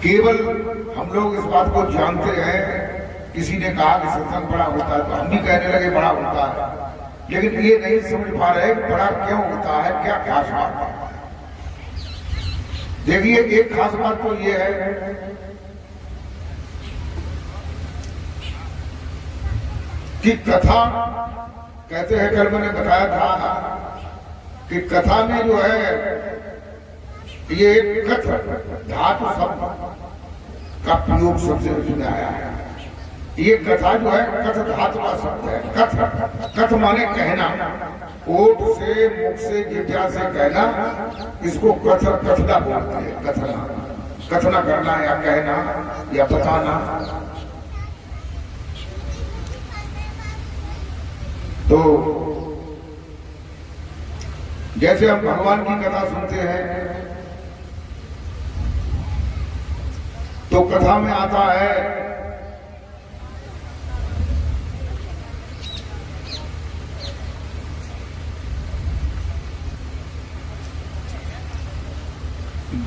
केवल हम लोग इस बात को जानते हैं, किसी ने कहा कि सत्संग बड़ा होता है तो हम भी कहने लगे बड़ा होता है, लेकिन ये नहीं समझ पा रहे बड़ा क्यों होता है, क्या खास बात है। देखिए, एक खास बात तो ये है कि कथा कहते हैं, कल मैंने बताया था कि कथा में जो है ये कथ धातु शब्द का प्रयोग सबसे उसमें आया है। ये कथा जो है कथ धातु का शब्द है। कथ, कथ माने कहना, ओठ से, मुख से, जिह्वा से कहना, इसको कथ, कथना बोलते हैं। कथना, कथना करना या कहना या बताना। तो जैसे हम भगवान की कथा सुनते हैं तो कथा में आता है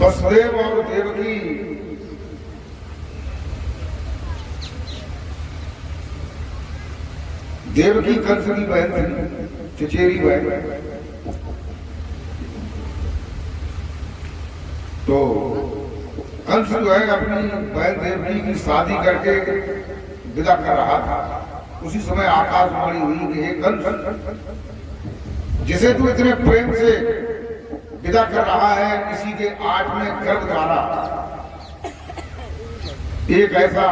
वसुदेव और देवकी कंस की बहन थी, चचेरी बहन। तो कंस जो है अपनी बहन देवकी की शादी करके विदा कर रहा था। उसी समय आकाशवाणी हुई कि हे कंस, जिसे तू इतने प्रेम से विदा कर रहा है, इसी के 8वें गर्भ द्वारा एक ऐसा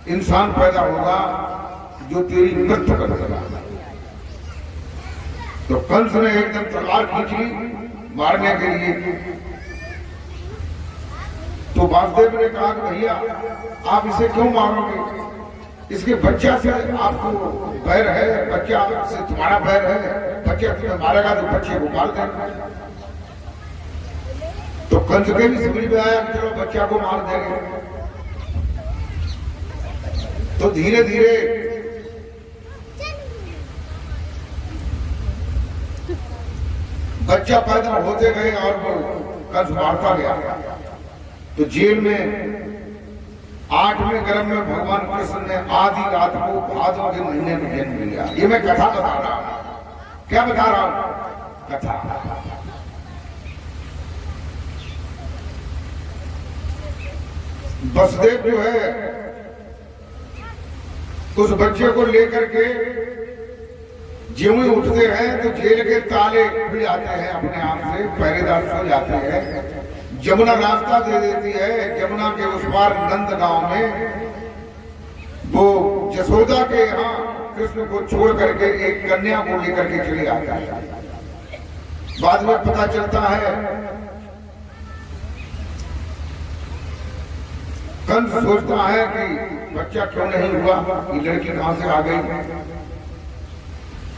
इंसान पैदा होगा जो तेरी मृत्यु कर देगा। तो कंस ने एकदम तलवार खींची मारने के लिए। तो वासुदेव ने कहा कि भैया आप इसे क्यों मारोगे, इसके बच्चा से आपको बैर है, बच्चा से तुम्हारा बैर है, बच्चा तुम्हें मारेगा तो बच्चे को मार देगा। तो कंस के भी समझ में आया कि चलो बच्चा को मार देंगे। तो धीरे धीरे बच्चा पैदा होते गए और वो कंस मारता गया। तो जेल में 8वें गर्भ में भगवान कृष्ण ने आधी रात को भादों के महीने में जन्म लिया। ये मैं कथा बता रहा हूं। क्या बता रहा हूं? कथा। वसुदेव जो है उस बच्चे को लेकर के ज्यों ही उठते हैं तो जेल के ताले खुल जाते हैं अपने आप से, पहरेदार सो जाते हैं। जमुना रास्ता दे देती है। जमुना के उस पार नंद गांव में वो जसोदा के यहाँ कृष्ण को छोड़ करके एक कन्या को लेकर के चले आता है। बाद में पता चलता है कंस सोचता है कि बच्चा क्यों नहीं हुआ, ये लड़की कहां से आ गई।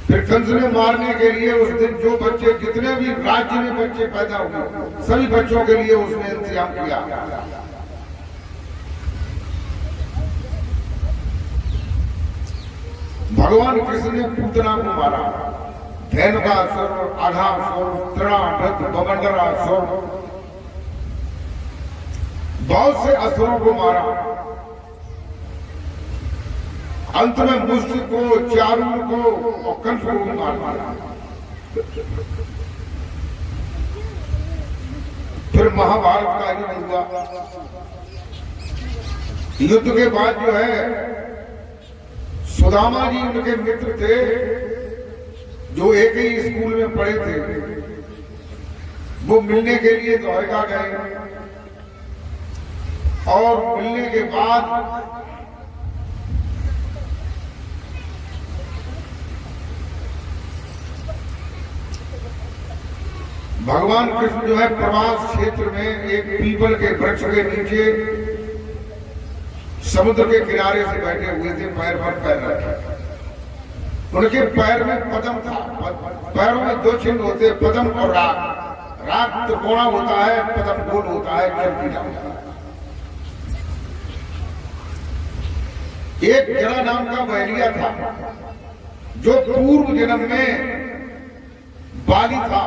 फिर कंस ने मारने के लिए उस दिन जो बच्चे, जितने भी राज्य में बच्चे पैदा हुए, सभी बच्चों के लिए उसने इंतजाम किया। भगवान कृष्ण ने पूतना को मारा। धेनुकासुर, अघासुर, तृणाढ़, बमंडरासुर, बहुत से असुरों को मारा। अंत में मुष्ट को, चारुल को और कंस को भी मारा। फिर महाभारत का युद्ध हुआ। युद्ध के बाद जो है सुदामा जी उनके मित्र थे, जो एक ही स्कूल में पढ़े थे। वो मिलने के लिए द्वारका गए और मिलने के बाद भगवान कृष्ण जो है प्रवास क्षेत्र में एक पीपल के वृक्ष के नीचे समुद्र के किनारे से बैठे हुए थे, पैर पर पैर रखे। उनके पैर में पद्म था। पैरों में 2 चिन्ह होते हैं, पद्म और राग। राग त्रिकोणा होता है, पद्म गोल होता है, चमकीला होता है। एक जरा नाम का बैलिया था जो पूर्व जन्म में बाली था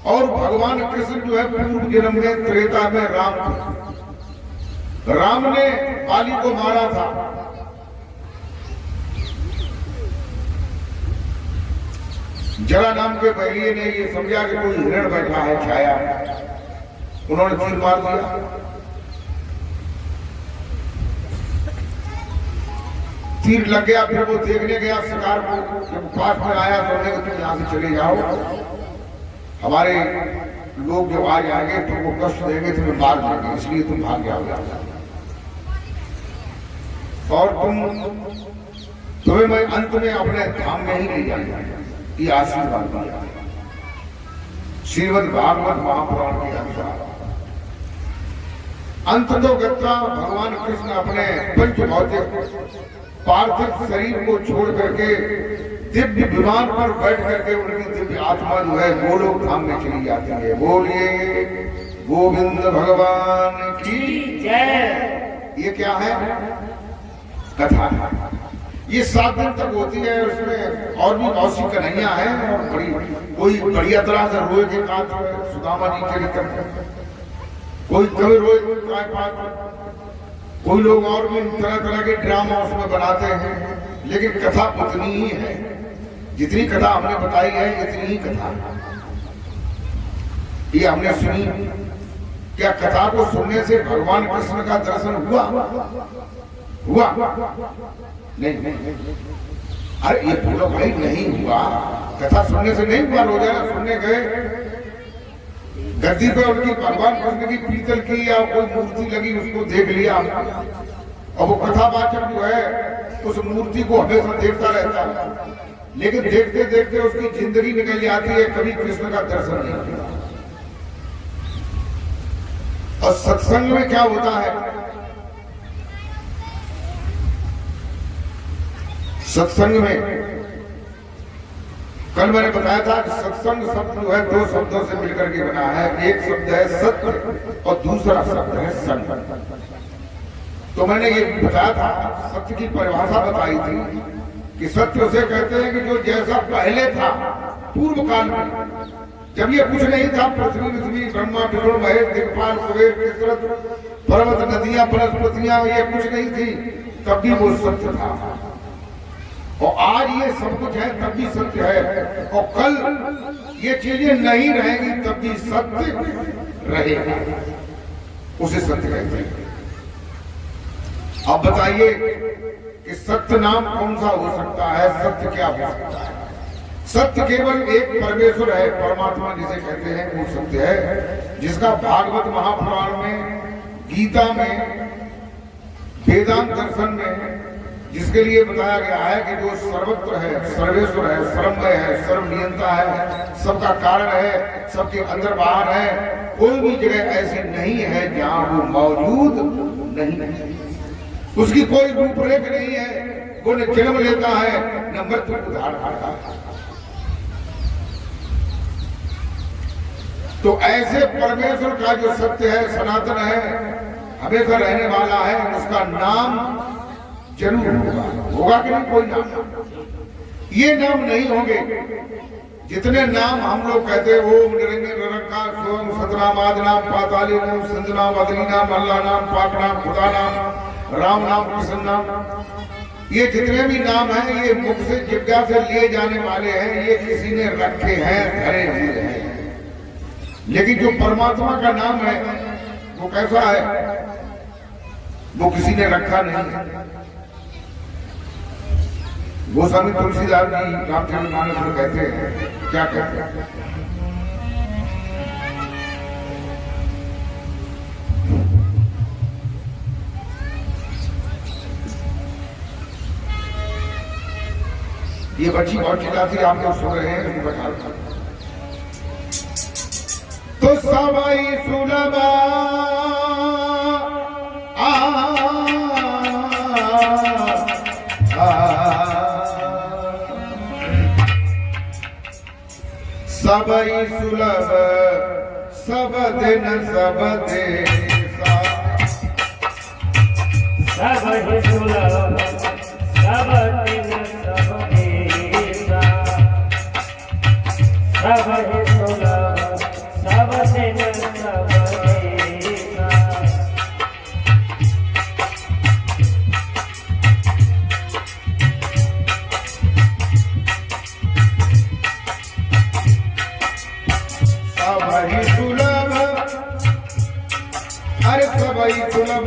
और भगवान कृष्ण जो है पूर्व जन्म में त्रेता में राम थे। राम ने बाली को मारा था। जरा नाम के बलिए ने ये समझा कि कोई हिरण बैठा है छाया, उन्होंने तीर मार दिया। तीर लग गया, फिर वो देखने गया शिकार को, जब पास में आया तो उन्होंने तुम यहां से चले जाओ, हमारे लोग जब आ जाएंगे तो वो कष्ट देंगे, तुम्हें मार देंगे, इसलिए तुम भाग जाओ और तुम्हें मैं अंत में अपने धाम में ही ले जाऊंगा। ये आशीर्वाद दिया श्रीमद् भागवत महापुराण के अनुसार। अंत तो गत्ता भगवान कृष्ण अपने पंच भौतिक पार्थिव शरीर को छोड़ करके दिव्य विमान पर बैठ करके उनकी दिव्य आत्मा जो है गोलोक धाम में चली जाती है। बोलिए गोविंद भगवान की जय। ये क्या है? कथा। ये 7 दिन तक होती है। उसमें और भी बहुत सी कन्हैया है और बड़ी कोई बढ़िया तरह से रोए के साथ सुदामा जी चरित्र, कोई कभी रोए काय पात, कोई लोग और भी तरह तरह के ड्रामा उसमें बनाते हैं, लेकिन कथा उतनी ही है जितनी कथा हमने बताई है, इतनी ही कथा ये हमने सुनी। क्या कथा को सुनने से भगवान कृष्ण का दर्शन हुआ? नहीं। अरे ये बोलो भाई, नहीं हुआ। कथा सुनने से नहीं हुआ। रोजाना सुनने गए, गद्दी पे उनकी भगवान कृष्ण की पीतल की या कोई मूर्ति लगी, उसको देख लिया और वो कथावाचक जो है उस मूर्ति को हमेशा देखता रहता है, लेकिन देखते देखते उसकी जिंदगी निकल जाती है, कभी कृष्ण का दर्शन नहीं किया। और सत्संग में क्या होता है? सत्संग में कल मैंने बताया था कि सत्संग शब्द जो है 2 शब्दों से मिलकर के बना है। एक शब्द है सत्य और दूसरा शब्द है संग। तो मैंने ये बताया था, सत्य की परिभाषा बताई थी कि सत्य उसे कहते हैं कि जो जैसा पहले था पूर्व काल में, जब ये कुछ नहीं था, पृथ्वी ब्रह्मा विष्णु महेश दिक्पाल कुबेर किसरत पर्वत नदियां वनस्पतियां ये कुछ नहीं थी, तब भी वो सत्य था। और आज ये सब कुछ है तब भी सत्य है, और कल ये चीजें नहीं रहेंगी तब भी सत्य रहेगा, उसे सत्य कहते हैं। अब बताइए कि सत्य नाम कौन सा हो सकता है? सत्य क्या हो सकता है? सत्य केवल एक परमेश्वर है, परमात्मा जिसे कहते हैं वो सत्य है, जिसका भागवत महापुराण में, गीता में, वेदांत दर्शन में जिसके लिए बताया गया है कि जो सर्वत्र है, सर्वेश्वर है, सर्वमय है, सर्वनियंता है, सबका कारण है, सबके अंदर बाहर है, कोई भी जगह ऐसी नहीं है जहां वो मौजूद नहीं है। उसकी कोई रूपरेख नहीं है, वो न जन्म लेता है न मृत्यु को धारण करता है। तो ऐसे परमेश्वर का जो सत्य है, सनातन है, हमेशा रहने वाला है, उसका नाम जरूर होगा कि नहीं? कोई नाम, ये नाम नहीं होंगे जितने नाम हम लोग कहते हैं, ओम निरंजन निरंकार सोम सतनाम आदि नाम पाताली नाम सिंध नाम अदली नाम अल्लाह नाम पाक नाम खुदा नाम राम नाम कृष्ण नाम, ये जितने भी नाम हैं ये मुख से जिज्ञा से लिए जाने वाले हैं, ये किसी ने रखे हैं, धरे हुए हैं। लेकिन जो परमात्मा का नाम है वो कैसा है? वो किसी ने रखा नहीं है। गोस्वामी तुलसीदास जी रामचरितमानस में कहते हैं, क्या कहते हैं? ये बच्ची बहुत चिल्लाती, आप लोग सुन रहे हैं, बता रहा तो सवाई सुलभा सबई सुलभ सब दिन सब देसा, सबई सुलभ सब दिन सब देसा, सबई सुलभ दिन सब देखा। सबहि सुलभ, अरे सबहि सुलभ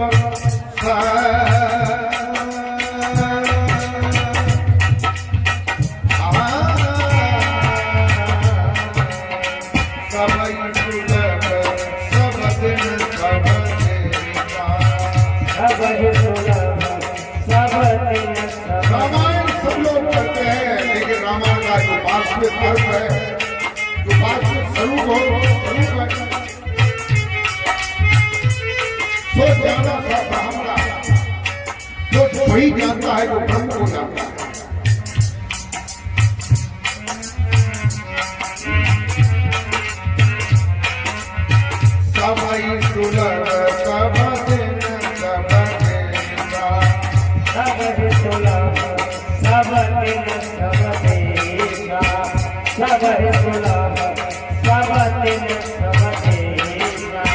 रामायण सब लोग पढ़ते हैं, लेकिन रामायण का जो वास्तविक अर्थ है, जो वास्तविक स्वरूप हो, स्वरूप है, वो ज्यादा सा ब्राह्मण, जो वही जानता है जो ब्रह्म को जानता है। सबहि सुलभ सब दिन सब देखा। सबहि सुलभ सब दिन सब देखा। सबहि सुलभ सब दिन सब देखा।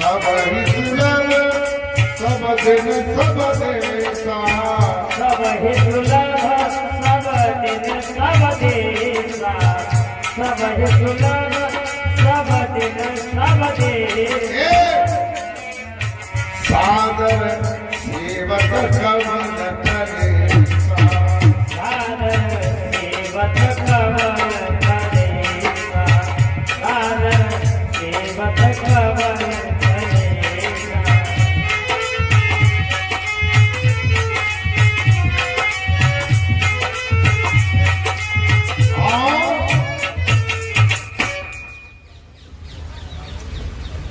सबहि सुलभ सब दिन सब देखा। सबहि सुलभ सब दिन सब देखा। सबहि सुलभ सब दिन सब देखा। सादर सेवक कवन करे, सादर सेवक कवन करेगा। सादर सेवक कवन करेगा।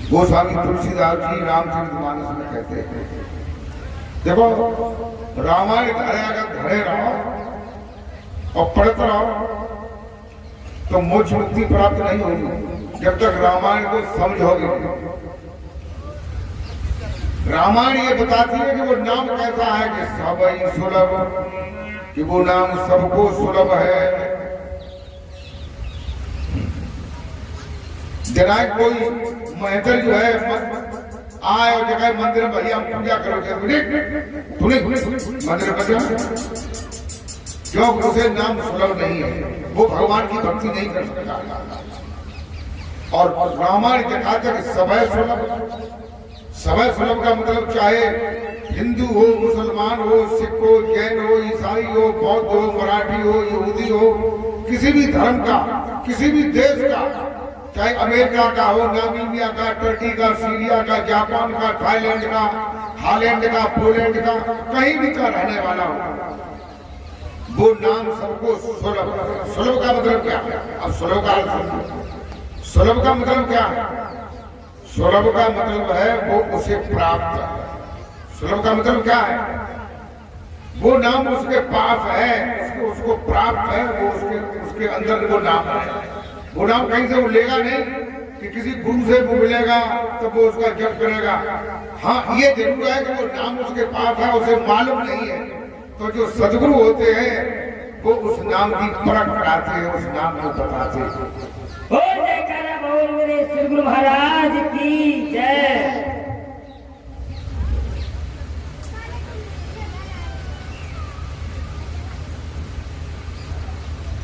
गोस्वामी तुलसीदास जी रामचरितमानस में कहते हैं, देखो रामायण धरे अगर धरे रहो और पढ़ते रहो तो मोक्ष मुक्ति प्राप्त नहीं होगी जब तक रामायण को समझोगे। रामायण ये बताती है कि वो नाम कैसा है कि सबहि सुलभ, कि वो नाम सबको सुलभ है। जरा कोई महंतर जो है आए और जगह मंदिर में भैया पूजा करो, मंदिर में क्यों? उसे नाम सुलभ नहीं है, वो भगवान की भक्ति नहीं कर सकता। और रामायण के कहा कि सबहि सुलभ, सबहि सुलभ का मतलब चाहे हिंदू हो, मुसलमान हो, सिख हो, जैन हो, ईसाई हो, बौद्ध हो, मराठी हो, यहूदी हो, किसी भी धर्म का, किसी भी देश का, चाहे अमेरिका का हो, नामीबिया का, टर्की का, सीरिया का, जापान का, थाईलैंड का, हालैंड का, पोलैंड का, कहीं भी का रहने वाला हो, वो नाम सबको सुलभ। सुलभ का मतलब क्या है? अब सुलभ का सुलभ का मतलब क्या है? सुलभ का मतलब है वो उसे प्राप्त है। सुलभ का मतलब क्या है? वो नाम उसके पास है, उसको प्राप्त है, वो उसके अंदर वो नाम है। वो नाम कहीं से वो लेगा नहीं कि किसी गुरु से वो मिलेगा तब वो उसका जप करेगा। हाँ, ये जरूर है कि वो नाम उसके पास है, उसे मालूम नहीं है। तो जो सदगुरु होते हैं वो उस नाम की परख कराते हैं, उस नाम को बताते हैं। बोल जयकारा बोल मेरे श्री गुरु महाराज की जय।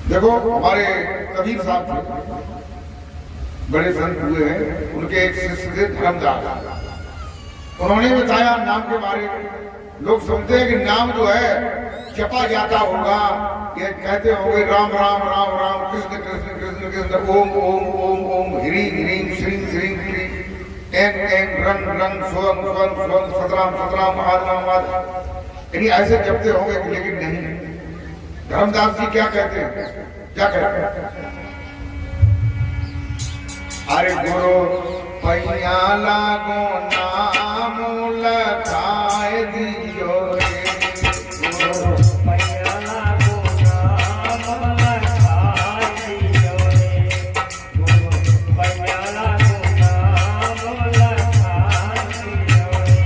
देखो हमारे कबीर साहब थे, बड़े संत हुए हैं, उनके एक शिष्य थे धर्मदास। उन्होंने बताया नाम के बारे में। लोग समझते हैं कि नाम जो है जपा जाता होगा, ये कहते होंगे राम राम राम राम, कृष्ण कृष्ण कृष्ण कृष्ण, ओम ओम ओम ओम, ह्रीं ह्रीं श्रीं श्रीं श्रीं, ऐं ऐं रंग रंग, स्वं स्वं स्वं, सतराम सतराम, आदराम आद, यानी ऐसे जपते होंगे। लेकिन नहीं, धर्मदास जी क्या कहते हैं? क्या कहते हैं? अरे गुरु पैया लागो नाम लखाए दियो रे, गुरु पैया लागो नाम लखाए दियो रे, गुरु पैया लागो नाम लखाए दियो रे।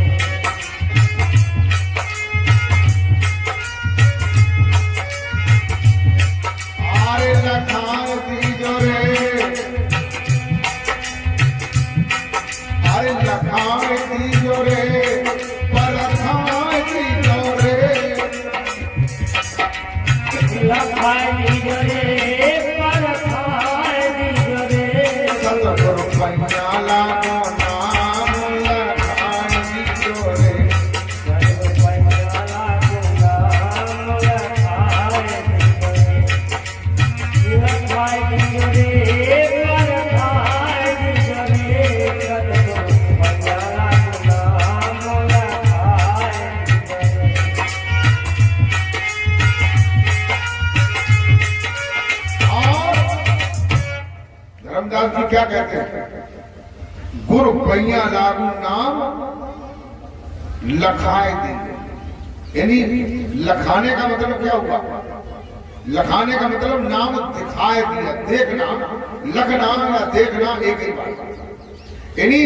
क्या कहते हैं? गुर पैया लागू नाम लखाए दिन। यानी लखाने का मतलब क्या हुआ? लखाने का मतलब नाम दिखाए दिया, देखना, लखना या देखना एक ही बात। यानी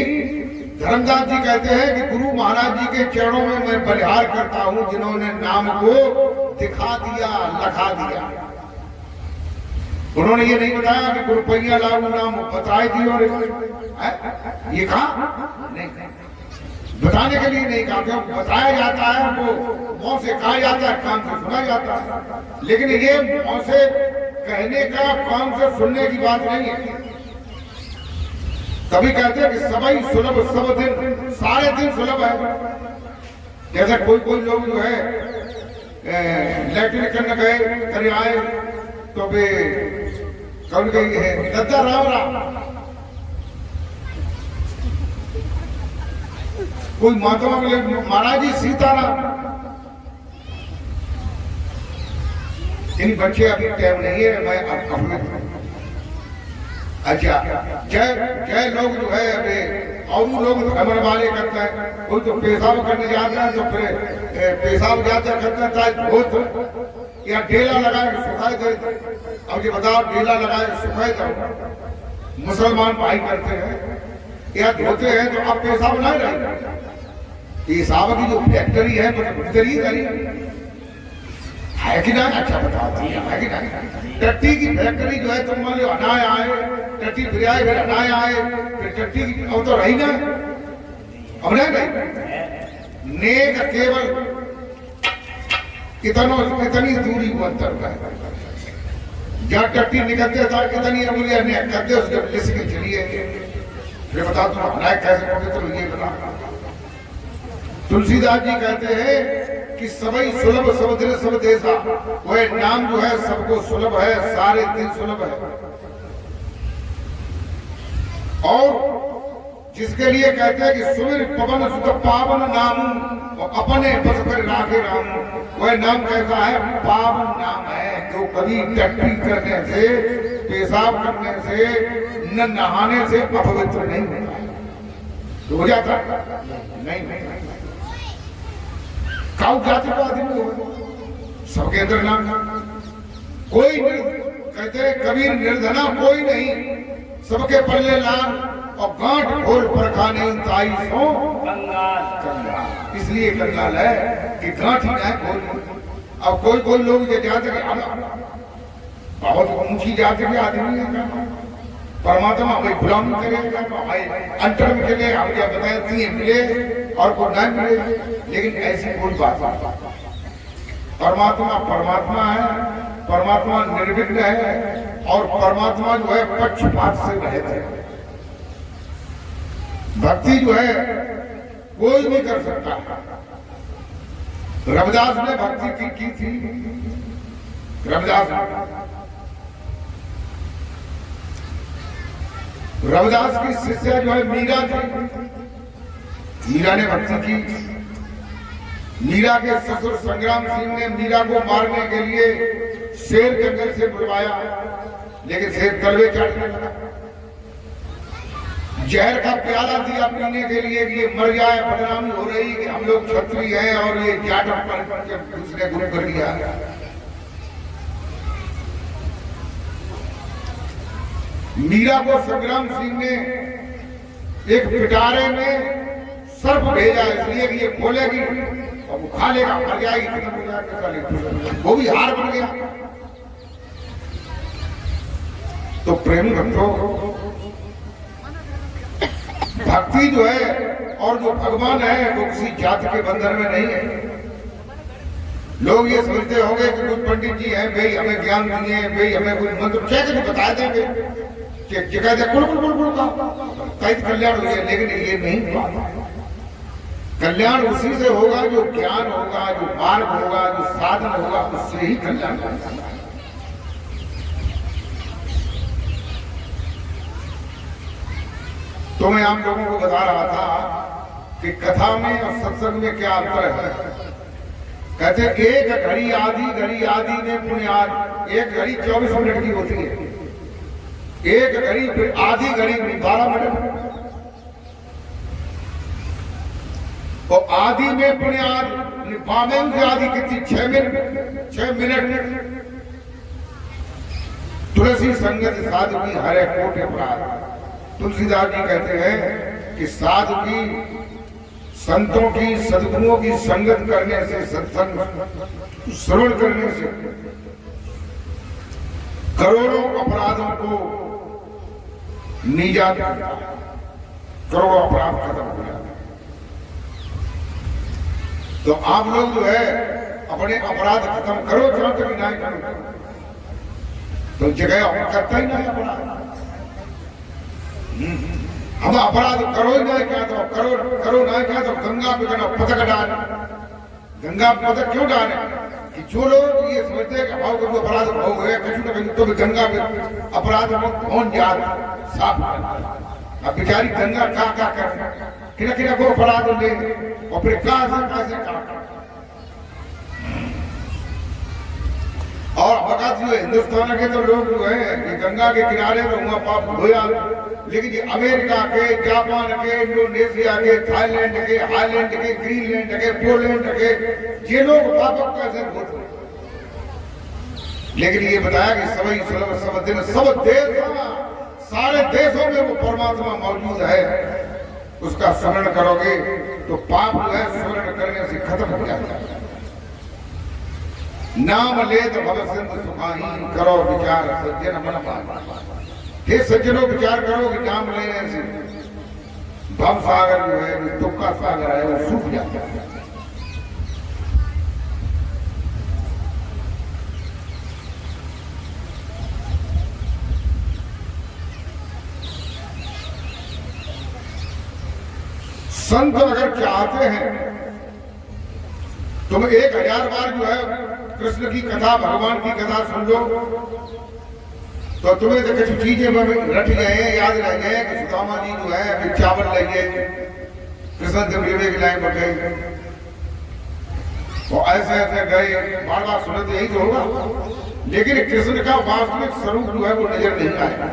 धर्मदास जी कहते हैं कि गुरु महाराज जी के चरणों में मैं बलिहार करता हूं, जिन्होंने नाम को दिखा दिया, लखा दिया। उन्होंने ये नहीं बताया कि गुरु पैया लागू नाम बताए दी और ये कहा नहीं, बताने के लिए नहीं कहा, क्योंकि बताया जाता है वो मुंह से कहा जाता है, कान से सुना जाता है, लेकिन ये मुंह से कहने का, कान से सुनने की बात नहीं है। तभी कहते हैं कि सबई सुलभ सब दिन, सारे दिन सुलभ है। जैसे कोई लोग जो है लैट्रिन करने गए, करे आए तो वे कौन गई है दद्दा राम राम, कोई महात्मा बोले महाराज जी सीताराम। इन बच्चे अभी टाइम नहीं है, मैं अपने अच्छा जय जय लोग जो है अभी और लोग भ्रमण वाले करते हैं, कोई तो पेशाब करने जाते हैं तो फिर पेशाब जाते करते हैं बहुत या ढेला लगाए सुखाए दे। अब ये बताओ ढेला लगाए सुखाए दो, मुसलमान भाई करते हैं या धोते हैं तो अब पेशाब नहीं रहे। पेशाब की जो फैक्ट्री है भीतर ही है कि ना? अच्छा बताओ है कि नहीं? टट्टी की फैक्ट्री जो है, तुम मान लो अनाज आए, टट्टी फिर आए, फिर अनाज आए, फिर टट्टी की अब तो रही ना, अब नहीं नेक केवल कितनी दूरी को अंतर है। जहाँ टट्टी निकलते था कितनी अंगुलियां करते उसके लिस के चलिए। फिर बताओ तुम अनाज कैसे पढ़ते, तो ये बता। तुलसीदास जी कहते हैं कि सबई सुलभ सब दिन सब देसा, वह नाम जो है सबको सुलभ है, सारे दिन सुलभ है। और जिसके लिए कहते हैं कि सुमिर पवन सुख पावन नाम, और अपने बस पर राखे राम, वह नाम कैसा है? पावन नाम है, जो कभी टट्टी करने से, पेशाब करने से, न नहाने से अपवित्र नहीं होता। तो हो जाता नहीं, काउ जाति को आदमी हो, सबके अंदर नाम। कोई कहते हैं कबीर निर्धना कोई नहीं, सबके पल्ले लाल, और गांठ खोल पर खाने ताई सो कंगाल। इसलिए कंगाल है कि गांठ ही ना खोल। अब कोई लोग ये जाते कि बहुत ऊंची जाति के आदमी है, परमात्मा हमें गुलामी करेगा, अंतर में चले, हम क्या बताए तीन मिले और को नहीं मिले, लेकिन ऐसी कोई बात नहीं। परमात्मा है, परमात्मा निर्विघ्न है, और परमात्मा जो है पक्षपात से रहित है। भक्ति जो है कोई भी कर सकता है। रविदास ने भक्ति की थी। रविदास की शिष्य जो है मीरा थी। मीरा ने भक्ति की। मीरा के ससुर संग्राम सिंह ने मीरा को मारने के लिए शेर जंगल से बुलवाया, लेकिन शेर तलवे चढ़ने लगा। जहर का प्याला दिया पीने के लिए कि ये मर जाए, बदनामी हो रही कि हम लोग क्षत्रिय हैं, और ये जाट पर दूसरे गुरु कर दिया। मीरा को संग्राम सिंह ने एक पिटारे में सर्प भेजा, इसलिए कि ये खोलेगी और वो खा लेगा, मर जाएगी, खत्म हो जाएगी। वो भी हार बन गया। तो प्रेम भक्तों, भक्ति जो है और जो भगवान है वो किसी जाति के बंधन में नहीं है। लोग ये समझते होंगे कि कुछ पंडित जी हैं, भाई हमें ज्ञान दिए, भाई हमें कुछ मंत्र कैसे बता देंगे कि जगह कुल का कई कल्याण हो गया, लेकिन ये नहीं हुआ। कल्याण उसी से होगा जो ज्ञान होगा, जो मार्ग होगा, जो साधन होगा, उससे ही कल्याण होगा। तो मैं आप लोगों को बता रहा था कि कथा में और सत्संग में क्या अंतर है। कहते एक घड़ी आधी में पुण्याद, एक घड़ी 24 मिनट की होती है। एक घड़ी फिर आधी घड़ी में 12 मिनट, और आधी में बुनियाद पावे से आधी कितनी 6 मिनट। तुलसी संगत साधु की हरे कोट अपराध। तुलसीदास जी कहते हैं कि साधु की, संतों की, सदगुरुओं की संगत करने से, सत्संग श्रवण करने से करोड़ों अपराधों को निजात करता है, करोड़ों अपराध खत्म हो जाते हैं। तो आप लोग जो है अपने अपराध खत्म करो, जहां तक न्याय करो, तो जगह करता ही नहीं अपराध। हम अपराध करो ही नहीं क्या, तो करो नहीं क्या, तो गंगा पे पदक डाले। गंगा पदक क्यों डाले कि जो लोग ये समझते हैं कि भाव को अपराध हो गए कहीं ना कहीं, तो भी गंगा में अपराध कौन जात साफ करना। अब बेचारी गंगा क्या कर किना को अपराध ले, और फिर कहां से और वक्त जो हिंदुस्तान के तो लोग जो है ये गंगा के किनारे तो वहां पाप होया, लेकिन ये अमेरिका के, जापान के, इंडोनेशिया के, थाईलैंड के, हाईलैंड के, ग्रीनलैंड के, पोलैंड के, ये लोग पाप कैसे होते। लेकिन ये बताया कि सभी सब दिन सब देश, सारे देशों में वो परमात्मा मौजूद है। उसका स्मरण करोगे तो पाप जो है स्मरण करने से खत्म हो जाता है। नाम ले तो भव सिंधु सुखाही, करो विचार सज्जन मन पाए। हे सज्जनों, विचार करो कि नाम लेने से भव सागर जो है, दुख का सागर है, वो सूख जाता है। संत अगर चाहते हैं तुम 1000 बार जो है कृष्ण की कथा, भगवान की कथा सुन लो, तो तुम्हें तो कुछ चीजें रट गए, याद रह गए कि सुदामा जी जो है फिर चावल ले गए, कृष्ण देव विवेक लाए बढ़ गए, और ऐसे ऐसे गए, बार बार सुने तो यही तो होगा। लेकिन कृष्ण का वास्तविक स्वरूप जो है वो नजर नहीं आएगा।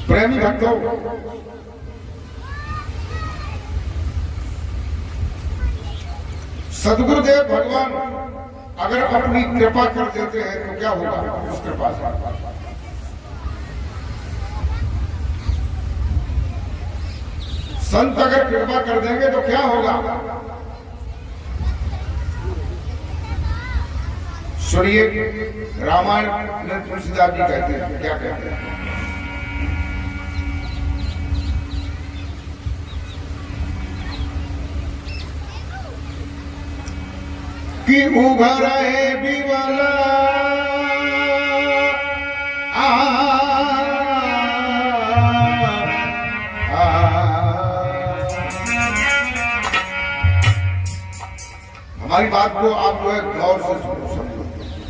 प्रेमी भक्तों, सदगुरुदेव भगवान अगर अपनी कृपा कर देते हैं तो क्या होगा उस कृपा से? संत अगर कृपा कर देंगे तो क्या होगा? सुनिए, रामायण में तुलसीदास जी कहते हैं, क्या कहते हैं? कि उभर है बिमला हमारी बात को आप जो है गौर से समझो।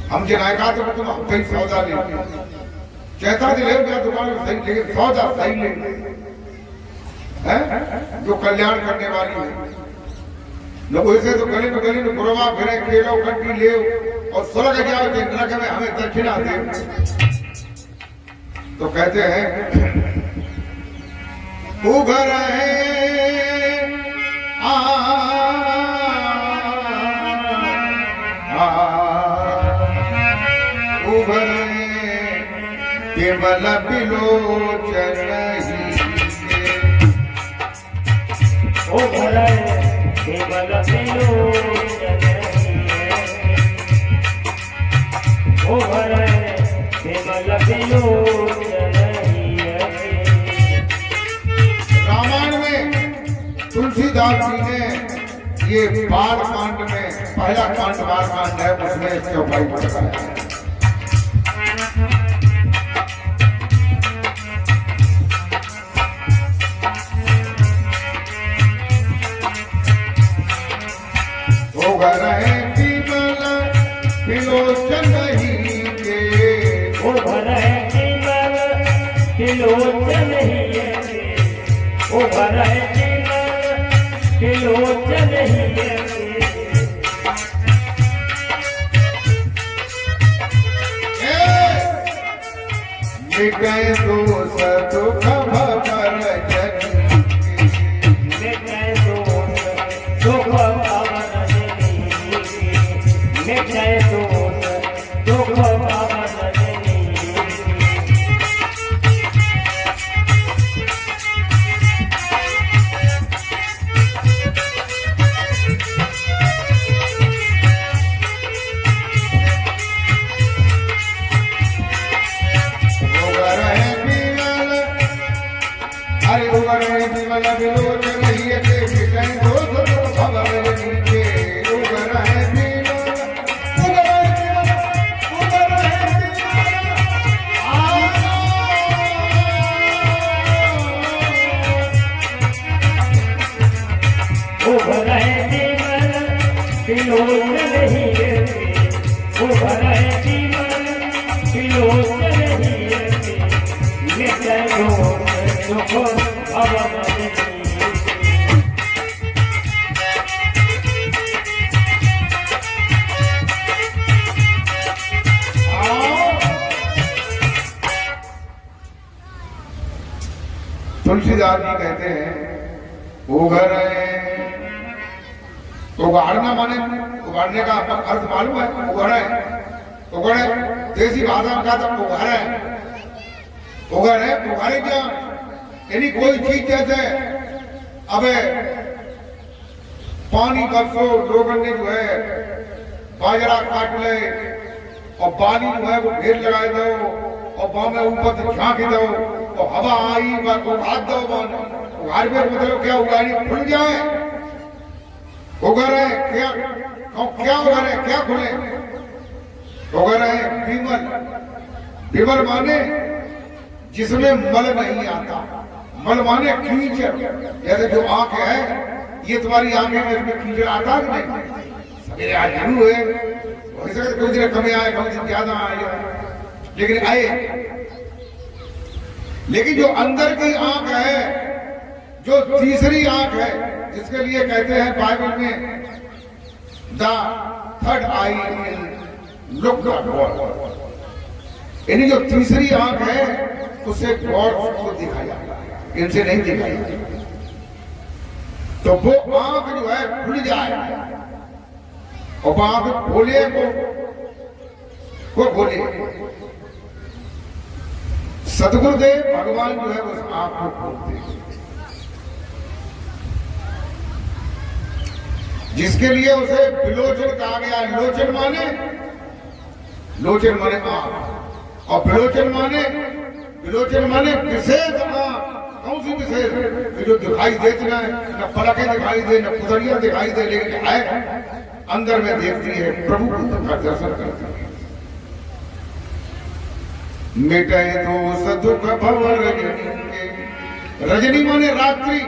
हम जो नायका तो तुम कहीं सौदा ले कहता ले दुकान में सही, लेकिन सौदा सही ले जो कल्याण करने वाली है। लोग ऐसे तो गली में गुरवा फिरे, केलो कंटी ले और स्वर्ग जाओ, नरक में हमें दक्षिणा दे। तो कहते हैं उभर है उभर केवल बिलोचन उभर केवल बिलोचन उभर केवल बिलोचन। रामायण में तुलसीदास जी ने ये बाल कांड में पहला कांड बाल कांड है, उसमें चौपाई बताया है। बिलोचन ही के उभर केवल बिलोचन ही उभर केवल बिलोचन ही। त्रिलोचन हीरे में उभर है जीवन त्रिलोचन हीरे में नित्य लोक सुख अवमदनी। तुलसीदास जी कहते हैं उघर है, उगाड़ना माने उगाड़ने का अर्थ मालूम है? उगड़े उगड़े देसी भाषा में कहा था उघर है। उघर है उघारे क्या यानी कोई चीज जैसे अबे पानी बरसो लोगों ने जो है बाजरा काट ले और बाली जो है वो ढेर लगाए दो और बाँ में ऊपर से झाँक दो और हवा आई उगाड़ दो। उगाड़ पे मतलब क्या उगाड़ी खुल जाए उगर है क्या क्या उगर है क्या खुले उगर है विमल। विमल माने जिसमें मल नहीं आता। मल माने कीचड़। जैसे जो आंख है ये तुम्हारी आंखें में इसमें कीचड़ आता कि नहीं? सवेरे आज जरूर है हो सकता है कुछ दिन कमी आए कुछ दिन ज्यादा आए लेकिन आए। लेकिन जो अंदर की आंख है जो तीसरी आंख है जिसके लिए कहते हैं बाइबल में the third I in look God, यानी जो तीसरी आंख है उससे गॉड को दिखाया इनसे नहीं दिखाया। तो वो आंख जो है खुल जाए और आंख खोले को खोले। सदगुरुदेव भगवान जो है उस आंख को खोलते हैं जिसके लिए उसे विलोचन कहा गया। लोचन माने आंख और विलोचन माने विशेष आंख। कौन सी विशेष? जो दिखाई देती है न पलकें दिखाई दे न पुतलियां दिखाई दे लेकिन है अंदर में देखती है प्रभु का दर्शन करती है। मिटे दोष दुख भव रजनी माने रात्रि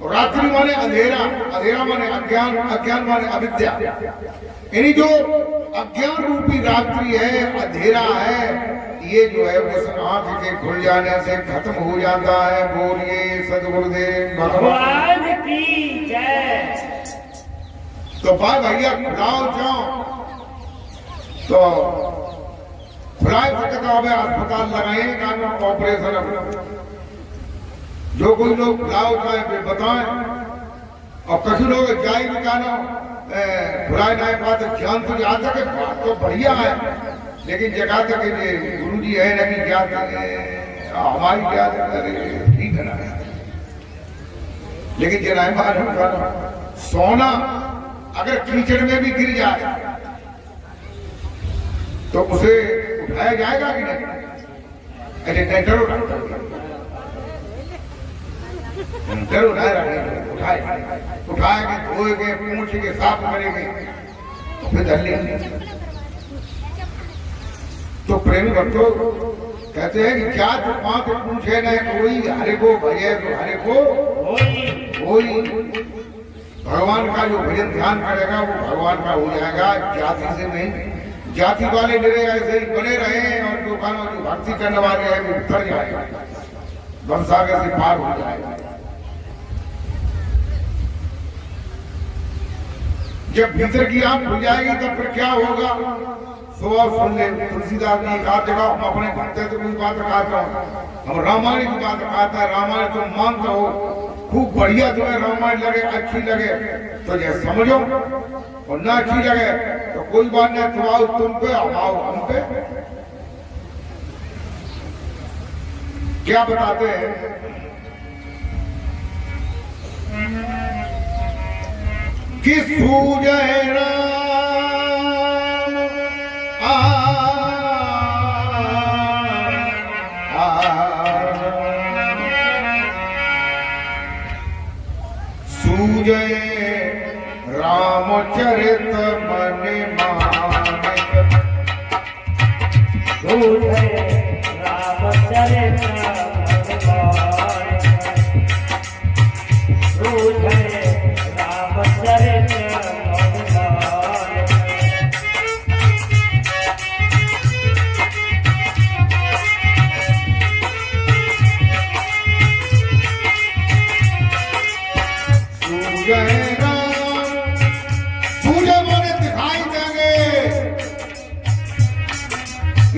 और रात्रि माने अंधेरा। अंधेरा माने अज्ञान, अज्ञान माने अविद्या। यानी जो अज्ञान रूपी रात्रि है अंधेरा है ये जो है उस आंख के खुल जाने से खत्म हो जाता है। बोलिए सदगुरुदेव भगवान की जय। तो भाई भैया खुलाओ जाओ तो खुलाए सकता है अस्पताल लगाए का ऑपरेशन। जो कोई लोग खुलाओ चाहे बताएं और कभी लोग जाए निकालो खुलाए ना पाते ज्ञान तो याद है बात तो बढ़िया है लेकिन जगह तक गुरु जी है ना कि क्या हमारी क्या ठीक है ना। लेकिन जनाब सोना अगर कीचड़ में भी गिर जाए तो उसे उठाया जाएगा कि नहीं? अरे नहीं डरो उठाएंगे धोएंगे पूछ के साफ करेंगे तो फिर धर लेंगे। तो प्रेम भक्तों कहते हैं कि क्या तो पांच पूछे न कोई हरे को भजे तो हरे को कोई। भगवान का जो भजन ध्यान करेगा वो भगवान का हो जाएगा जाति से नहीं। जाति वाले डरे ऐसे ही बने रहे और जो भक्ति करने वाले हैं वो उतर जाएगा भवसागर से पार हो जाएगा। जब भीतर की आंख खुल जाएगी तब फिर क्या होगा सुबह सुन ले। तुलसीदास जी एक जगह हम अपने भक्त तो कोई बात कहता हूँ हम रामायण की बात कहता है। रामायण तुम मानते हो खूब बढ़िया तुम्हें रामायण लगे अच्छी लगे तो जैसे समझो और ना अच्छी लगे तो कोई बात नहीं तुम आओ तुम पे आओ हम पे। क्या बताते हैं कि सूजय राम सूजय रामचरित मन मानक सूजय रामचरित सूजय रामचरित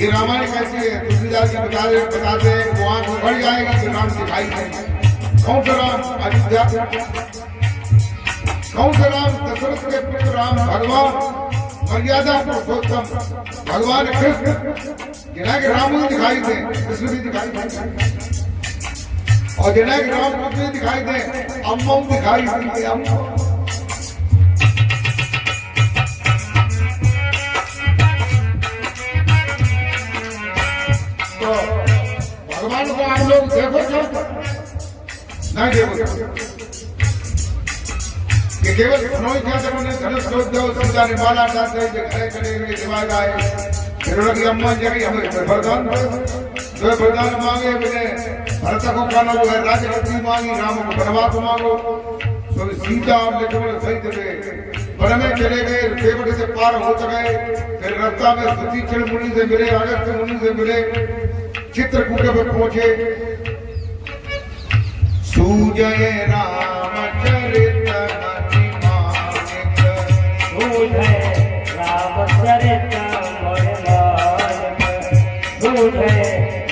ये रामायण कैसी है? तुलसीदास जी बताते हैं वो आंख बढ़ जाएगी तो राम दिखाई देंगे। कौन सा राम? अयोध्या। कौन सा राम? दशरथ के पुत्र राम भगवान, मर्यादा पुरुषोत्तम भगवान कृष्ण, जिन्हें राम भी दिखाई दे, कृष्ण भी दिखाई दे, और जिन्हें राम भी दिखाई दे, अम्मा दिखाई दे। अम्मा तो भगवान को आप लोग देखो क्यों? नहीं देखो कि केवल सुनोई क्या जब उन्हें धनुष लोग दो समझा निभाना चाहते हैं, जो खड़े खड़े हुए दिमाग आए, फिर उनकी अम्मा जगह हमें वरदान जो वरदान मांगे मैंने भरत को खाना जो है राज्य मांगी, राम को वनवास मांगो, तो सीता और लक्ष्मण सहित वे वन में चले गए, देवट से पार हो गए, फिर रास्ता में सुतीक्षण मुनि से मिले, अगस्त्य मुनि से मिले, चित्रकूट में पहुंचे। सूजय रामचरित रामचरित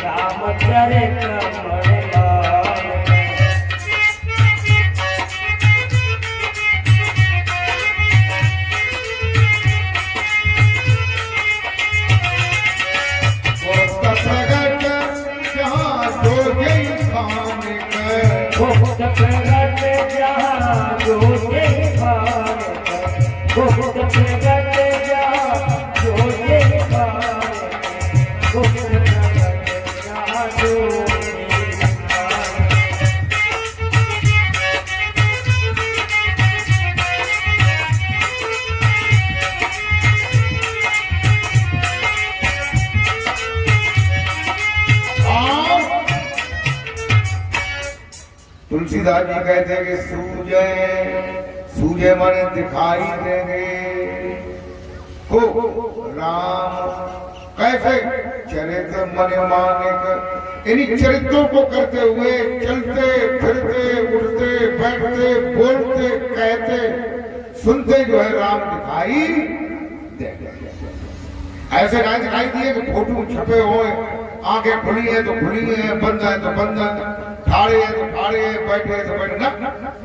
रामचरित तुलसीदास जी कहते हैं कि सूजय माने दिखाई देंगे को राम कैसे? चरित्र मन मानिक, इन्हीं चरित्रों को करते हुए चलते फिरते उठते बैठते बोलते कहते सुनते जो है राम दिखाई देंगे। ऐसे नहीं दिखाई दिए कि फोटो छपे हुए, आंखें खुली है तो खुली है, बंद है तो बंद है, ठाड़े है तो ठाड़े है, बैठे है तो बैठे ना,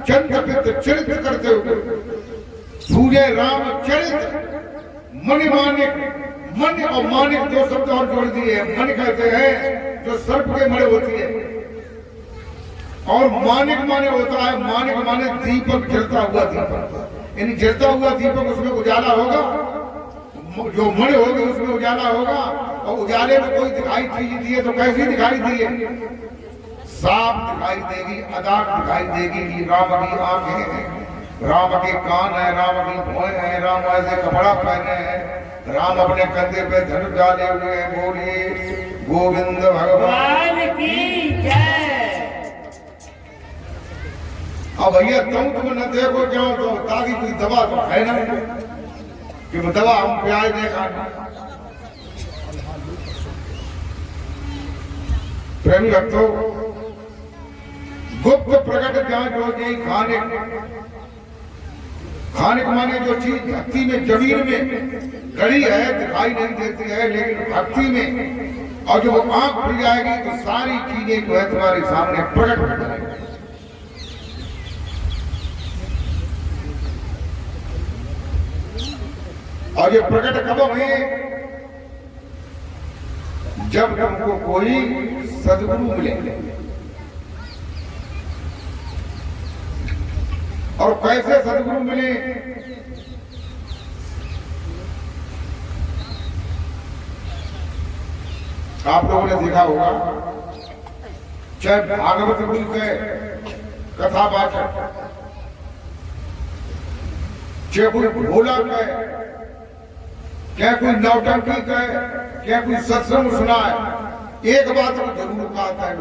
चरित्र चरित्र करते हुए सूर्य राम चरित्र मणि मानिक। मन और मानिक दो शब्द और जोड़ दिए। मन कहते हैं जो सर्प के मणि होती है, और मानिक माने होता है, मानिक माने दीपक, जलता हुआ दीपक, यानी जलता हुआ दीपक, उसमें उजाला होगा, जो मणि होगी उसमें उजाला होगा, और उजाले में कोई दिखाई चीज दी है तो कैसी दिखाई दी है? साफ दिखाई देगी, अदाक दिखाई देगी कि राम की आंखें हैं, राम के कान है, राम की भौहें हैं, राम ऐसे कपड़ा पहने हैं, राम अपने कंधे पे धनुष डाले हुए हैं। बोलिए गोविंद भगवान की जय। अब भैया तुम न देखो जाओ तो ताकि कोई दवा तो है ना कि दवा हम प्याज देखा। प्रेमी भक्तों, गुप्त प्रकट जांच हो गई खाने माने जो चीज भक्ति में जमीन में गड़ी है, दिखाई नहीं देती है, लेकिन भक्ति में और जब वो आंख खुल जाएगी तो सारी चीजें जो है तुम्हारे सामने प्रकट हो जाएगी। और ये प्रकट कब हुए? जब तुमको कोई सद्गुरु मिले। और कैसे सद्गुरु मिले? आप लोगों ने देखा होगा, चाहे भागवत गुरु के कथावाचक, चाहे कोई भोला के, क्या कोई नौटंकी के, क्या कोई सत्संग सुना है, एक बात को जरूर कहता है,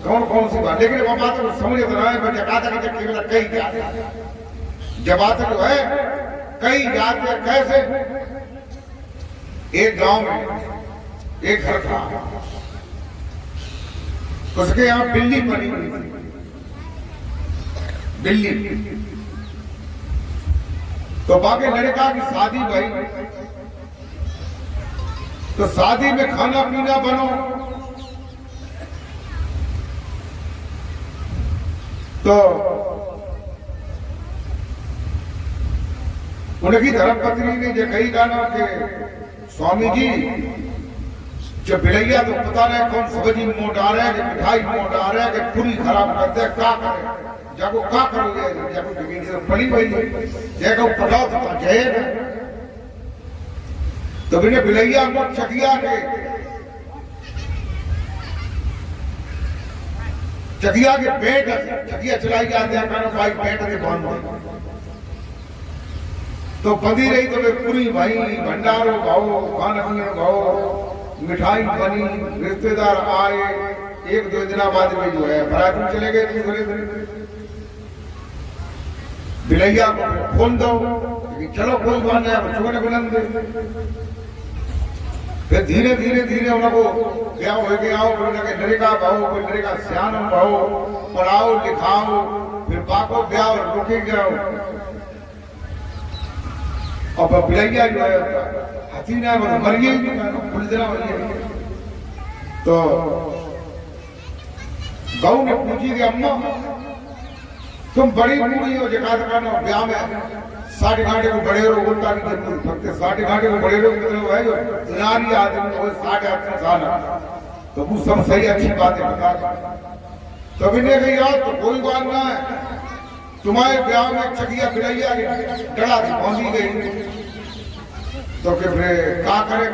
कौन सी बात, लेकिन वो बात को समझ तो रहा है, केवल कई जाते, जब बात जो है कई जाते कैसे? एक गांव में एक घर था, उसके यहाँ बिल्ली बनी हुई थी, बिल्ली। तो बाकी लड़का की शादी भई, तो शादी में खाना पीना बनो तो उनकी धर्मपत्नी ने जो कही गाना के स्वामी जी जब बिलैया तो पता नहीं कौन सब्जी मोड़ आ रहा है कि मिठाई मोड़ आ रहा है कि पूरी खराब करते हैं क्या करे जाको क्या करोगे जाको जगह पड़ी हुई जगह पटाओ तो जय तो बिने बिलैया को चकिया के पेट चकिया चलाई जाते हैं कहना भाई पेट के बांध तो बंधी रही तो वे पूरी भाई भंडारो भाओ खाना पीने भाओ मिठाई बनी रिश्तेदार आए एक दो दिन बाद में जो है बराती चले गए दूसरे दिन बिलैया को खोल दो चलो कोई बात नहीं बच्चों ने बुलंद फिर धीरे धीरे धीरे उनको क्या हो गया आओ नरेगा भाओ कोई नरेगा सियान भाओ पढ़ाओ लिखाओ फिर बाको ब्याह रुके जाओ और बिलैया जो है हसीना मरिए तो गऊ ने पूछी कि अम्मा तुम बड़ी बूढ़ी हो जगह ब्याह में 60 घंटे को बड़े रो उल्टा की जरूरत पड़ते 60 घंटे को बड़े रो मतलब है जो नारी आदमी को 60 साल तो वो सब सही अच्छी बातें बता तो भी नहीं यार तो कोई बात ना है तुम्हारे ब्याह में चकिया बिलैया डरा दी पहुंची गई तो फिर क्या करे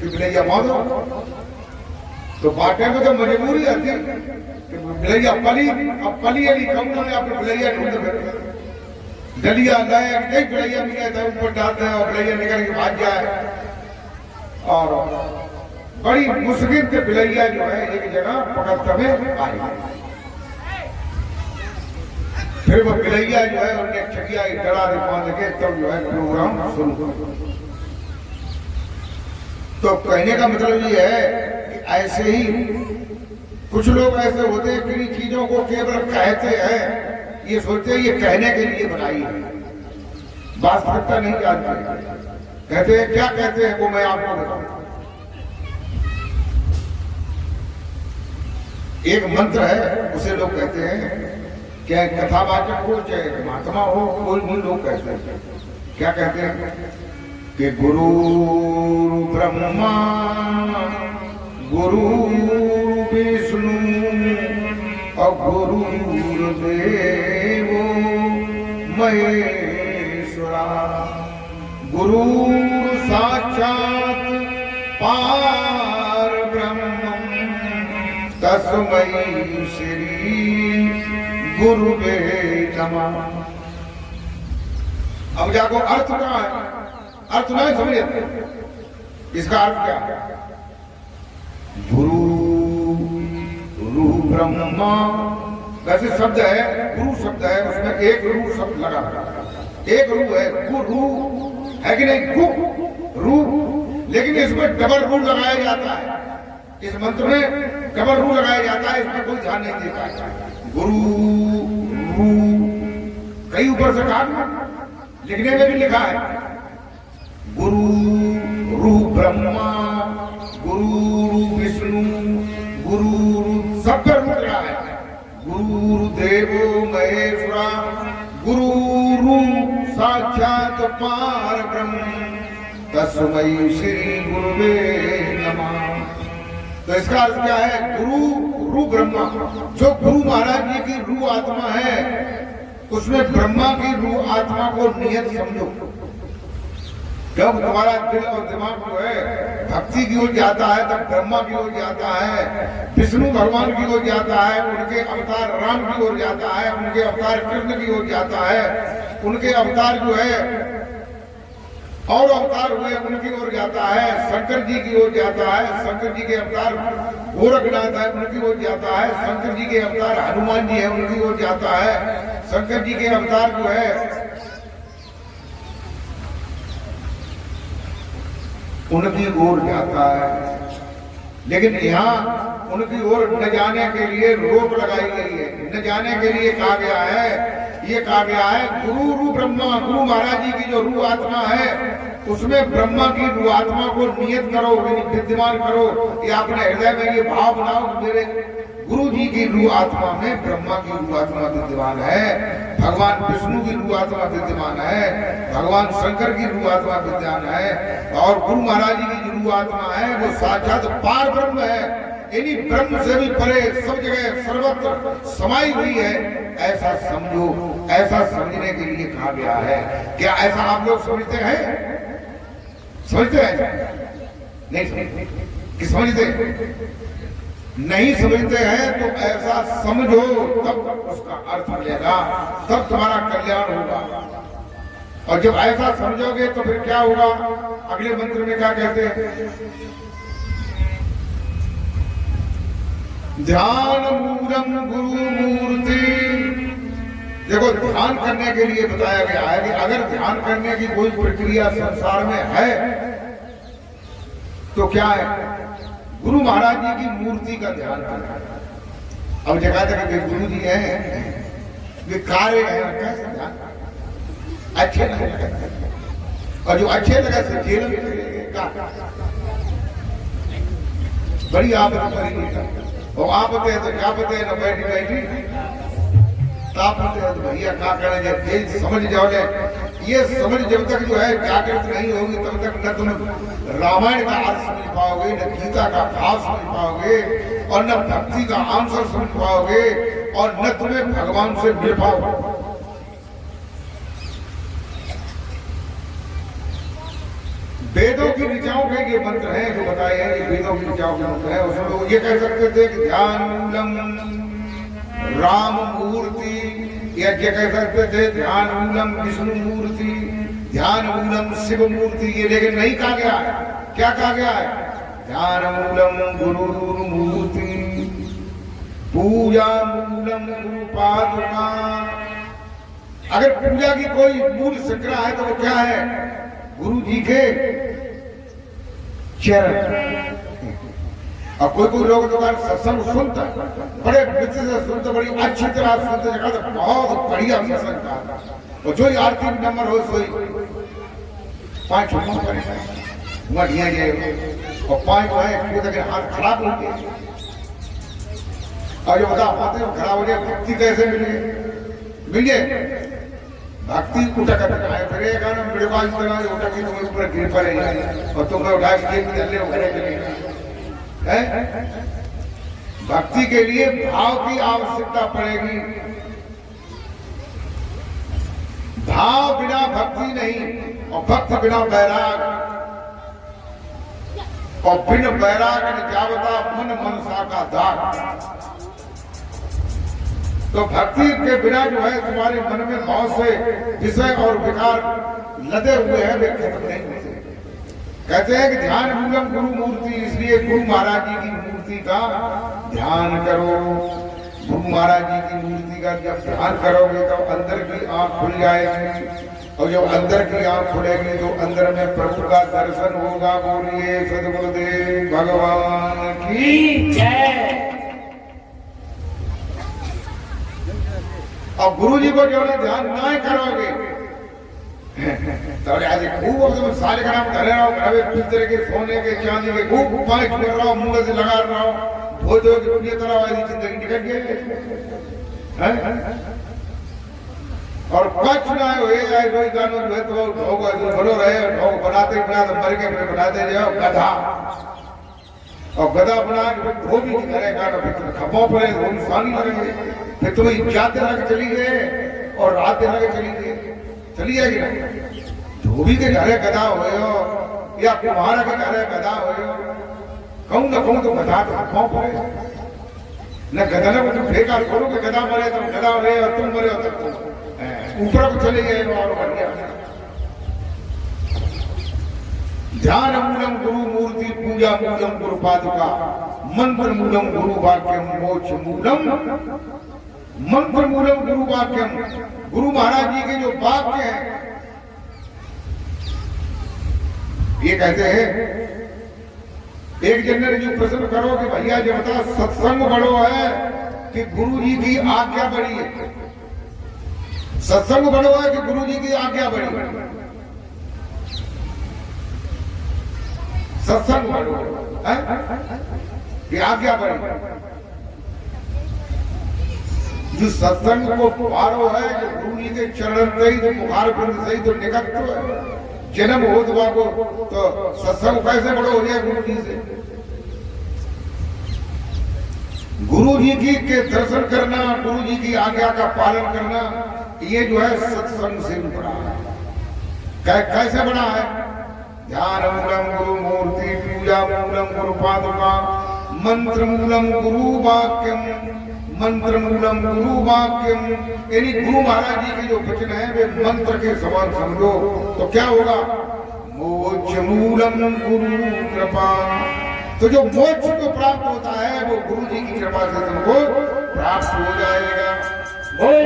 बिलैया मानो तो बाटे में तो मजबूरी आती बिलैया पली अली कम ने अपने बिलैया ढूंढ डलिया लाए नहीं बिलैया मिला था ऊपर डालते हैं और बिलैया निकल के भाग जाए और बड़ी मुश्किल से बिलैया जो है एक जगह पकड़ते में आई फिर वो बिलैया जो है उनने चकिया की डरा दे बांध के तब जो है प्रोग्राम शुरू तो कहने का मतलब ये है कि ऐसे ही कुछ लोग ऐसे होते हैं कि चीजों को केवल कहते हैं ये सोचते हैं ये कहने के लिए बनाई है वास्तविकता नहीं जानते कहते हैं क्या कहते हैं वो मैं आपको बताऊं एक मंत्र है उसे लोग कहते हैं क्या कथावाचक हो चाहे महात्मा हो कोई भी लोग कहते हैं क्या कहते हैं कि गुरु ब्रह्मा गुरु विष्णु और गुरु देव महेश्वरा गुरु साक्षात पार ब्रह्म तस्मै श्री गुरुवे नमः। अब जाको अर्थ क्या है अर्थ नहीं समझे इसका अर्थ क्या है गुरु गुरु ब्रह्मा वैसे शब्द है गुरु शब्द है उसमें एक रू शब्द लगा एक रू है गुरु है कि नहीं गु रू लेकिन इसमें डबल रू लगाया जाता है इस मंत्र में डबल रू लगाया जाता है इसमें कोई ध्यान नहीं देता गुरु रू कई ऊपर से कहा लिखने में भी लिखा है गुरु रू ब्रह्मा गुरु विष्णु गुरु सब पर रूप रहा है गुरु देव महेश्वरा गुरु साक्षात पार ब्रह्म तस्मै श्री गुरुवे नमः। तो इसका अर्थ क्या है गुरु ब्रह्मा जो गुरु महाराज जी की रू आत्मा है उसमें ब्रह्मा की रू आत्मा को नियत समझो जब तुम्हारा दिल और दिमाग जो है भक्ति की ओर जाता है तब ब्रह्मा की ओर जाता है विष्णु भगवान की ओर जाता है उनके अवतार राम की ओर जाता है उनके अवतार कृष्ण की ओर जाता है उनके अवतार जो है और अवतार हुए उनकी ओर जाता है शंकर जी की ओर जाता है शंकर जी के अवतार गोरखनाथ है उनकी ओर जाता है शंकर जी के अवतार हनुमान जी है उनकी ओर जाता है शंकर जी के अवतार जो है उनकी ओर जाता है लेकिन यहाँ उनकी ओर न जाने के लिए रोक लगाई गई है न जाने के लिए कहा गया है ये कहा गया है गुरु रू ब्रह्मा, गुरु महाराज जी की जो रू आत्मा है उसमें ब्रह्मा की रू आत्मा को नियत करो, विद्यमान करो। ये अपने हृदय में ये भाव बनाओ मेरे गुरु जी की रू आत्मा में ब्रह्मा की रू आत्मा विद्यमान है, भगवान विष्णु की रू आत्मा विद्यमान है, भगवान शंकर की रू आत्मा विद्यमान है, और गुरु महाराज जी की जो रू आत्मा है वो साक्षात पार ब्रह्म है। इन्हीं ब्रह्म से भी परे सब जगह सर्वत्र समाई हुई है, ऐसा समझो। ऐसा समझने के लिए कहा गया है। क्या ऐसा आप लोग समझते हैं? समझते हैं? नहीं समझते? नहीं समझते हैं तो ऐसा समझो, तब उसका अर्थ मिलेगा, तब तुम्हारा कल्याण होगा। और जब ऐसा समझोगे तो फिर क्या होगा? अगले मंत्र में क्या कहते हैं? ध्यान मूलम गुरु मूर्ति। देखो, ध्यान करने के लिए बताया गया है कि अगर ध्यान करने की कोई प्रक्रिया संसार में है तो क्या है? गुरु महाराज जी की मूर्ति का ध्यान करना। अब जगह जगह गुरु जी हैं, वे कार्य हैं, कैसे ध्यान अच्छे नहीं लगे, और जो अच्छे लगे से जेल में बड़ी आफत पड़ी। और आप बताए तो क्या बताए ना, बैठी बैठी आप बताए तो भैया क्या करेंगे, तेज समझ जाओगे। ये समझ जब तक जो है जागृत नहीं होगी तब तक न तुम रामायण का अर्थ समझ पाओगे, न गीता का भाव समझ पाओगे, और न भक्ति का आंसर समझ पाओगे, और न तुम्हें भगवान से मिल पाओगे। वेदों की ऋचाओं के ये मंत्र हैं जो बताए हैं, ये वेदों की ऋचाओं के मंत्र हैं। उसमें लोग ये कह सकते थे कि ध्यान मूलम राम मूर्ति, या ये कह सकते थे ध्यान मूलम विष्णु मूर्ति, ध्यान मूलम शिव मूर्ति। ये लेकिन नहीं कहा गया है। क्या कहा गया है? ध्यान मूलम गुरु मूर्ति, पूजा मूलम गुरु पादुका। अगर पूजा की कोई मूल संग्रह है तो वो क्या है? गुरु जी के चरण। और कोई लोग तो सत्संग सुनता, बड़े मित्र से सुनते, बड़ी अच्छी तरह सुनते, जगह बहुत बढ़िया सत्संग था। और जो आरती नंबर हो सोई 5 बढ़िया ये, और 5 है हाथ खराब हो गया। और जो बता पाते हो खराब हो गया, भक्ति कैसे मिले? भक्ति उठक फिरेगा ना, बिड़वा इस तरह उठा के तुम्हें ऊपर गिर पड़ेगा और तुम्हें उठा के चले हैं। भक्ति के लिए भाव की आवश्यकता पड़ेगी। भाव बिना भक्ति नहीं, और भक्त बिना बैराग, और बिन बैराग ने जावता मन मनसा का दाग। तो भक्ति के बिना जो है तुम्हारे मन में बहुत से विषय और विकार लदे हुए हैं, वे खत्म नहीं होते। कहते हैं कि ध्यान मूलम गुरु मूर्ति, इसलिए गुरु महाराज जी की मूर्ति का ध्यान करो। गुरु महाराज जी की मूर्ति का जब ध्यान करोगे तो अंदर की आंख खुल जाएगी, और जब अंदर की आंख खुलेगी तो अंदर में प्रभु का दर्शन होगा। बोलिए सद्गुरुदेव भगवान की जय। और गुरु जी को जो ध्यान ना करोगे तो आज खूब सारे का नाम धरे रहो, घरे पितरे के सोने के चांदी के खूब पानी छुड़ रहा, मुंह से लगा रहा हो, धो धो के पूरी तरह वाली जिंदगी निकल गई। और कुछ ना हो जाए कोई गानों जो है तो ढोग बनो रहे, ढोग बनाते बनाते मर के फिर बनाते जाओ गधा, और गधा बना के धोबी की तरह गाना, फिर खपों पर धोनी लगेंगे, फिर तुम्हें जाते लगे चली गए और रात लगे चली जाएगी ना। धोबी के घरे गधा हो या कुम्हारा के घरे गधा हो, कहूँ ना कहूँ तो गधा तो खपों पर न गधा ने तुम फेंका करो कि गधा मरे तो गधा मरे और तुम मरे हो तक ऊपर को चले गए और बढ़ गया। ध्यान मूलम गुरु मूर्ति, पूजा मूलम गुरु पादुका, मंत्र मूलम गुरु वाक्यम, मोक्ष मूलम मंत्र मूलम गुरु वाक्यम। गुरु महाराज जी के जो वाक्य हैं ये कहते हैं, एक जन ने जो प्रश्न करो कि भैया जो बता सत्संग बड़ो है कि गुरु जी की आज्ञा बड़ी है, सत्संग बड़ो है कि गुरु जी की आज्ञा बड़ी? सत्संग बड़ो है कि आज्ञा बड़ी? जो सत्संग को पारो है, जो गुरु जी के चरण से ही, जो मुखार बिंद से ही तो निकट है, जन्म हो तो सत्संग कैसे बड़ो हो जाए गुरु जी से? गुरु जी की के दर्शन करना, गुरु जी की आज्ञा का पालन करना, ये जो है सत्संग से बड़ा है। कैसे बड़ा है? ध्यान मूलम गुरु मूर्ति, पूजा मूलम गुरु पादुका, मंत्र मूलम गुरु वाक्यम, मंत्र मूलम गुरु वाक्यम। यानी गुरु महाराज जी के जो वचन है वे मंत्र के समान समझो तो क्या होगा? मोक्ष मूलम गुरु कृपा। तो जो मोक्ष को प्राप्त होता है वो गुरु जी की कृपा से तुमको प्राप्त हो जाएगा। बोल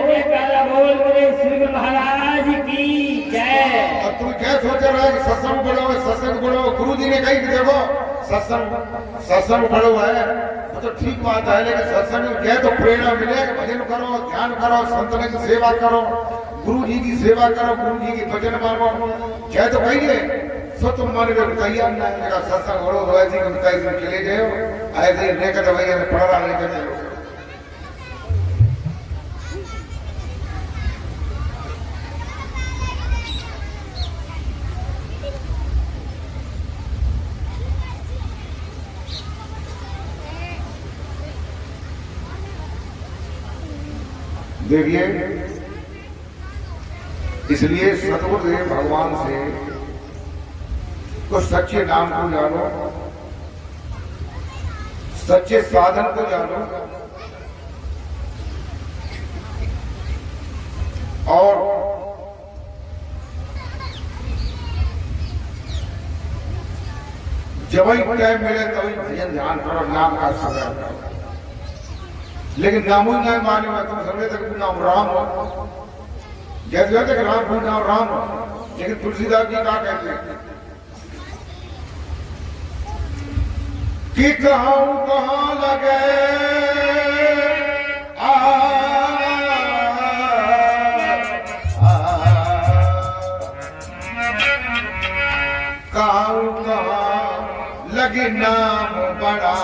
बोले श्री गुरु महाराज की जय। और तुम क्या सोच रहे हो? सत्संग पढ़ो, गुरु जी ने कही कि देखो सत्संग पढ़ो है तो ठीक बात है, लेकिन सत्संग में क्या तो प्रेरणा मिले, भजन करो, ध्यान करो, संतन की सेवा करो, गुरु जी की सेवा करो, गुरु जी की भजन मानो, क्या तो कहिए सो तुम मान में तैयार नहीं है। सत्संग पढ़ो तो ऐसी तुम चले गए ऐसे लेकर भैया ने पढ़ा लेकर देखिए। इसलिए सतगुरुदेव भगवान से तो सच्चे नाम को जानो, सच्चे साधन को जानो और जब ही टाइम मिले तभी भजन ध्यान करो, नाम का स्मरण करो। लेकिन नाम ही नहीं माने में तुम समझे तक नाम राम हो, जैसे तक राम को नाम राम हो। लेकिन तुलसीदास जी क्या कहते हैं कि कहाँ लगे कहाँ लगे नाम बड़ा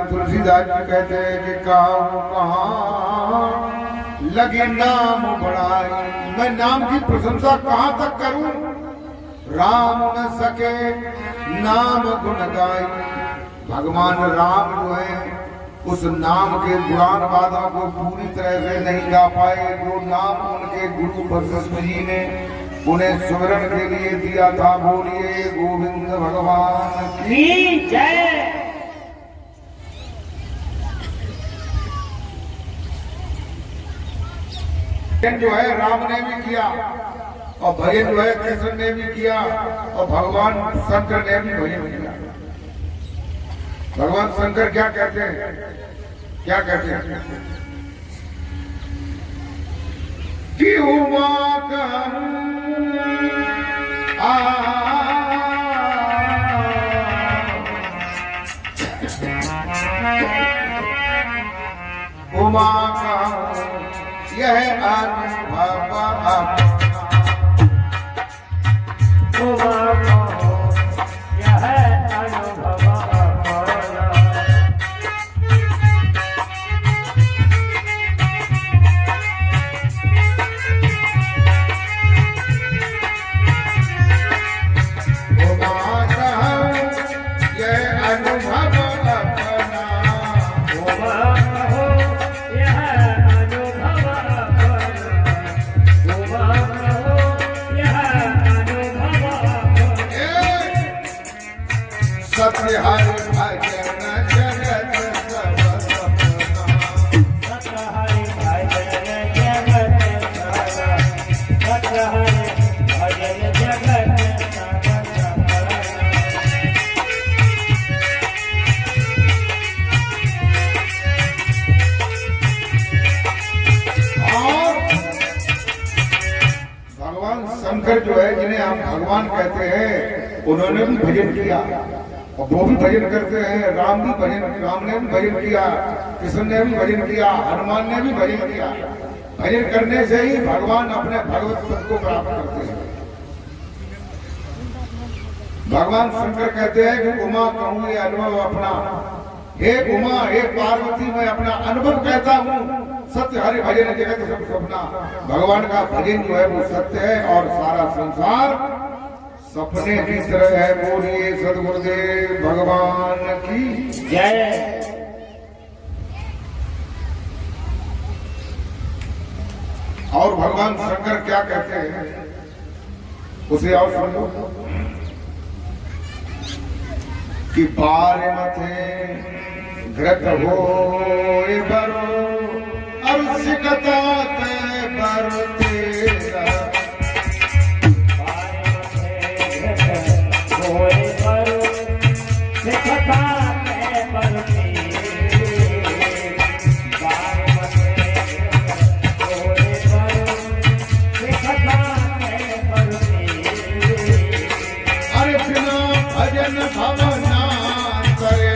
तुलसीदास जी कहते हैं कि कहाँ लगे नाम बड़ाई, मैं नाम की प्रशंसा कहाँ तक करूं? राम न सके नाम गुण गाई। भगवान राम जो है उस नाम के गुणान बाधा को पूरी तरह से नहीं गा पाए। जो नाम उनके गुरु वशिष्ठ जी ने उन्हें सुमिरन के लिए दिया था। बोलिए गोविंद भगवान की जय। जो है राम ने भी किया और भजन जो है कृष्ण ने भी किया और भगवान शंकर ने भी भजन किया। भगवान शंकर क्या कहते हैं? क्या कहते हैं कि उमा कहूं उमा कहूँ यह अनुभव अपना। उमा कहूँ यह अनुभव अपना। उमा कहूँ यह अनुभव अपना। उमा कहूँ यह अनुभव अपना। उमा कहूँ यह अनुभव अपना। सत्य हरि भजन जगत सब सपना। सत्य हरि भजन जगत सब। सत्य हरि भजन जगत सब सपना। और भगवान शंकर जो है, जिन्हें हम भगवान कहते हैं, उन्होंने भी भजन किया और वो भी भजन करते हैं। राम ने भी भजन किया, कृष्ण ने भी भजन किया, हनुमान ने भी भजन किया। भजन करने से ही भगवान अपने भगवत पद को प्राप्त करते हैं। भगवान शंकर कहते हैं कि उमा कहूँ ये अनुभव अपना। हे उमा, हे पार्वती, मैं अपना अनुभव कहता हूँ। सत्य हरि भजन जगत सब सपना। भगवान का भजन जो है वो सत्य है और सारा संसार सपने की तरह है। बोलिए सदगुरुदेव भगवान की जय। और भगवान शंकर क्या कहते हैं उसे और सुनो कि पार मथे घृत हो बरो और सिकता ते बरो तेरा। अरे बिना भजन भवना करे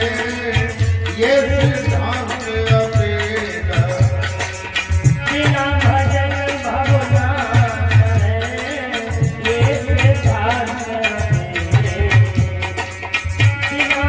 ये सिद्धांत अपेगा। बिना भजन भवना करे ये सिद्धांत बिना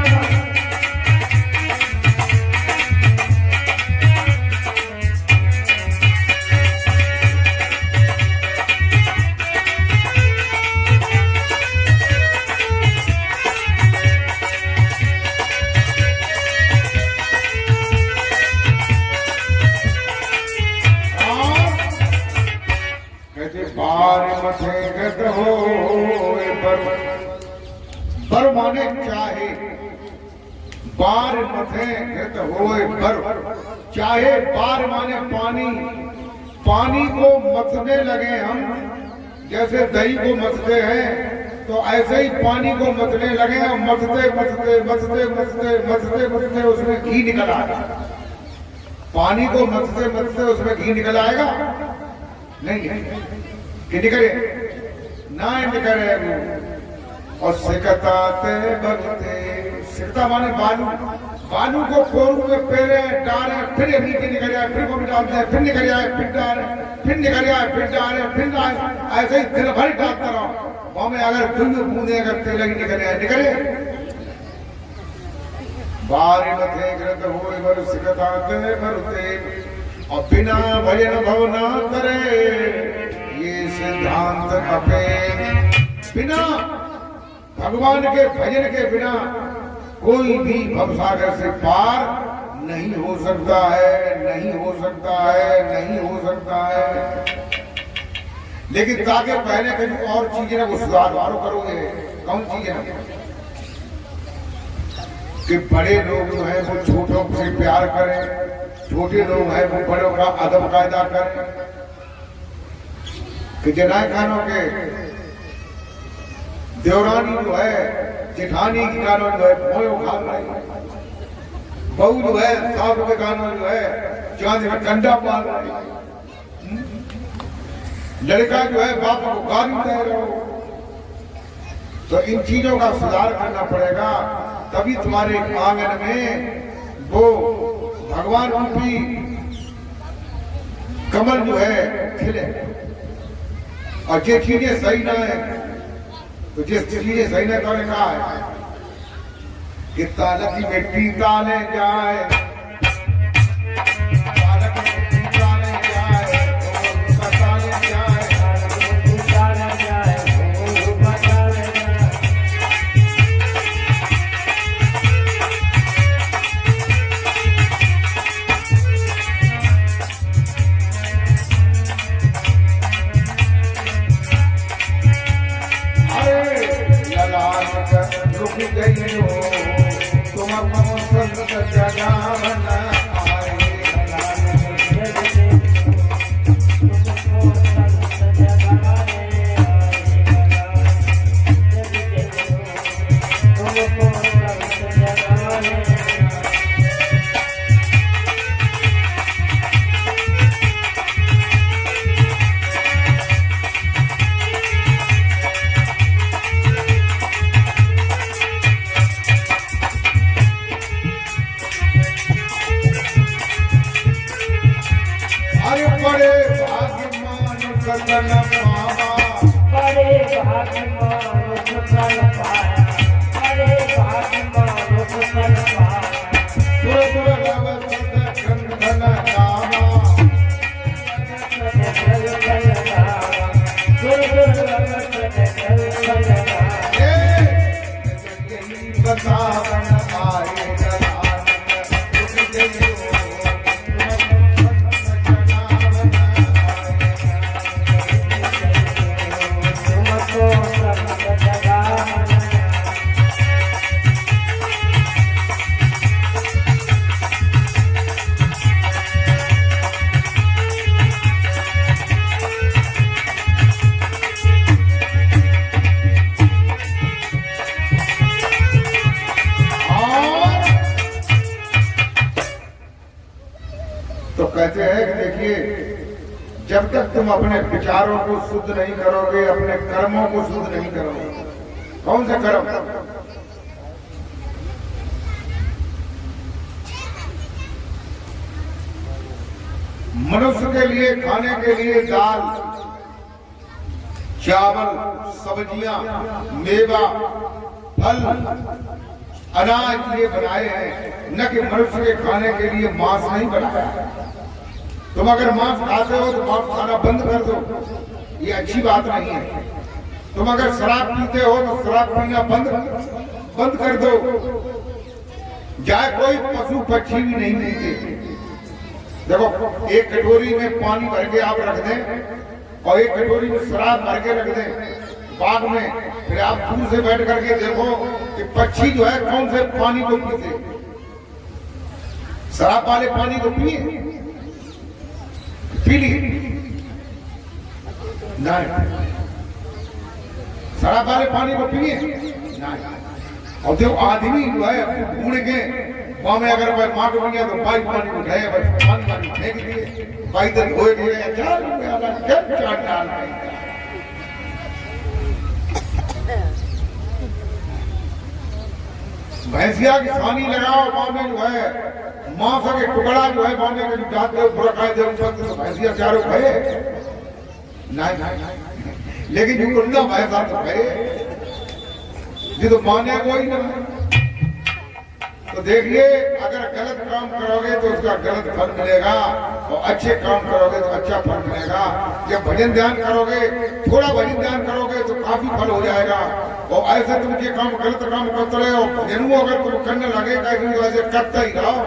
कहते बार मथे गत हो बर माने चाहे। बार मथे गत हो बर चाहे। बार माने पानी। पानी को मथने लगे हम, जैसे दही को मथते हैं तो ऐसे ही पानी को मथने लगे और मथते मथते मथते मथते मथते मथते उसमें घी निकल आएगा। पानी को मथते मथते उसमें घी निकल आएगा नहीं कि निकले ना निकले वो। और सिकताते बगते, सिकता माने बालू। बालू को खोरू में पहले डाले, फिर ये नीचे निकल जाए, फिर वो डालते हैं, फिर निकल जाए, फिर डाले, फिर निकल जाए, फिर डाले, फिर डाले। ऐसे ही दिन भर डालता रहो। वहां में अगर फिर बूंदे अगर तेल लगी निकल जाए, निकले बारी मथे ग्रत हो बर सिकताते बरते। और बिना भजन भवना करे ये सिद्धांत अपे। बिना भगवान के भजन के बिना कोई भी भवसागर से पार नहीं हो सकता है, नहीं हो सकता है, नहीं हो सकता है। लेकिन ताकि पहले कभी और चीजें ना वो सुधार करोगे। कौन चीजें? कि बड़े लोग जो है वो छोटों से प्यार करें, छोटे लोग हैं वो बड़ों का अदब कायदा करें। कि जनाए खानों के देवरानी जो है, जेठानी की कानों जो है भोयों खा रही है। बहू जो है साहब के कानों जो है चांद में कंडा पाल रही है। लड़का जो है बाप को गाली दे रहा हो। तो इन चीजों का सुधार करना पड़ेगा, तभी तुम्हारे आंगन में वो भगवान रूपी कमल जो है खिले। और जे चीजें सही ना है तो जिस चीजें सही ना तो कहा है कि तालक की मिट्टी ताले जाए, तालक की मिट्टी ताले जाए, ताले जाए, ताले जाए, ताले जाए। रुक गई हो तुम अपनो संत जगावन आए। बड़े भाग्यमान सतन पावा, बड़े भाग्यमान सतन पाया, बड़े भाग्यमान सतन पाया। सुर सुर लव सत कंधन गावा, सुर सुर लव सत कंधन गावा। यही बतावन आए जनानन रुक गई हो। तो कहते हैं कि देखिए, जब तक तुम अपने विचारों को शुद्ध नहीं करोगे, अपने कर्मों को शुद्ध नहीं करोगे। कौन से कर्म? मनुष्य के लिए खाने के लिए दाल, चावल, सब्जियां, मेवा, फल, अनाज ये बनाए हैं, न कि मनुष्य के खाने के लिए मांस नहीं बनाया है। तुम अगर मांस खाते हो तो मांस खाना बंद कर दो, ये अच्छी बात नहीं है। तुम अगर शराब पीते हो तो शराब पीना बंद कर दो। जाए कोई पशु पक्षी भी नहीं पीते। देखो, एक कटोरी में पानी भर के आप रख दें और एक कटोरी में शराब भर के रख दें बाग में, फिर आप दूर से बैठ करके देखो कि पक्षी जो है कौन से पानी को पीते। शराब वाले पानी को पिए, पी ली नहीं, शराब वाले पानी को पिए नहीं। और जो आदमी जो है बूढ़ के गाँव में अगर भाई माँ को गया तो बाई पानी उठाए, पानी फेंक दिए, बाई तक धोए दिए, भैंसिया की छानी लगाओ बांधे जो है, मांस के टुकड़ा जो है बांधे के जाते बुरा खाए जब तो भैंसिया चारों खाए नहीं। लेकिन जो उल्टा भैंसा तो खाए, ये तो माने कोई ना। तो देखिए, अगर गलत काम करोगे तो उसका गलत फल मिलेगा, और अच्छे काम करोगे तो अच्छा फल मिलेगा। जब भजन ध्यान करोगे, थोड़ा भजन ध्यान करोगे तो काफी फल हो जाएगा। और ऐसे तुम ये काम गलत काम करते रहे और भजन अगर तुम करने लगे, वैसे करता ही रहो।